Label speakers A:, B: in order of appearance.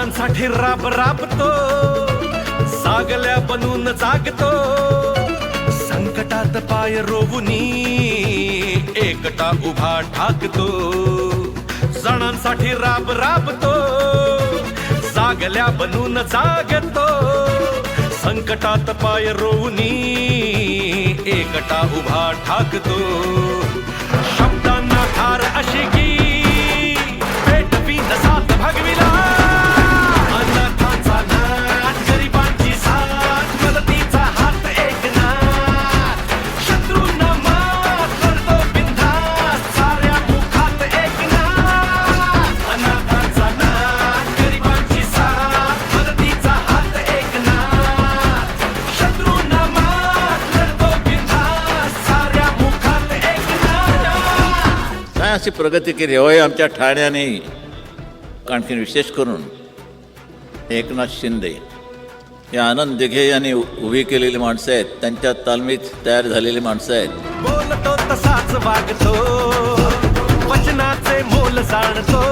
A: सणांसाठी राब राबतो, सागल्या बनून जागतो, संकटात पाय रोवुनी एकटा उभा ठाकतो. सणांसाठी राब राबतो, सागल्या बनून जागतो, संकटात पाय रोवुनी एकटा उभा ठाकतो. शब्दांना ठार अशी की पेटवी साथ भगविला, अनाथांचा नाथ, गरिबांची साथ, मदतीचा हात एकनाथ, शत्रूंना मात करतो बिनधास्त, साऱ्या मुखात एकनाथ. अनाथांचा नाथ, गरिबांची साथ, मदतीचा हात एकनाथ, शत्रूंना मात करतो बिनधास्त, साऱ्या मुखात एकनाथ.
B: काय अशी प्रगती केली होय आमच्या ठाण्याने. आणखी विशेष करून एकनाथ शिंदे हे आनंद दिघे यांनी उभी केलेली माणसं आहेत, त्यांच्या तालमीत तयार झालेली माणसं आहेत.
A: बोलतो तसाच वागतो, वचनाचे मोल जाणतो.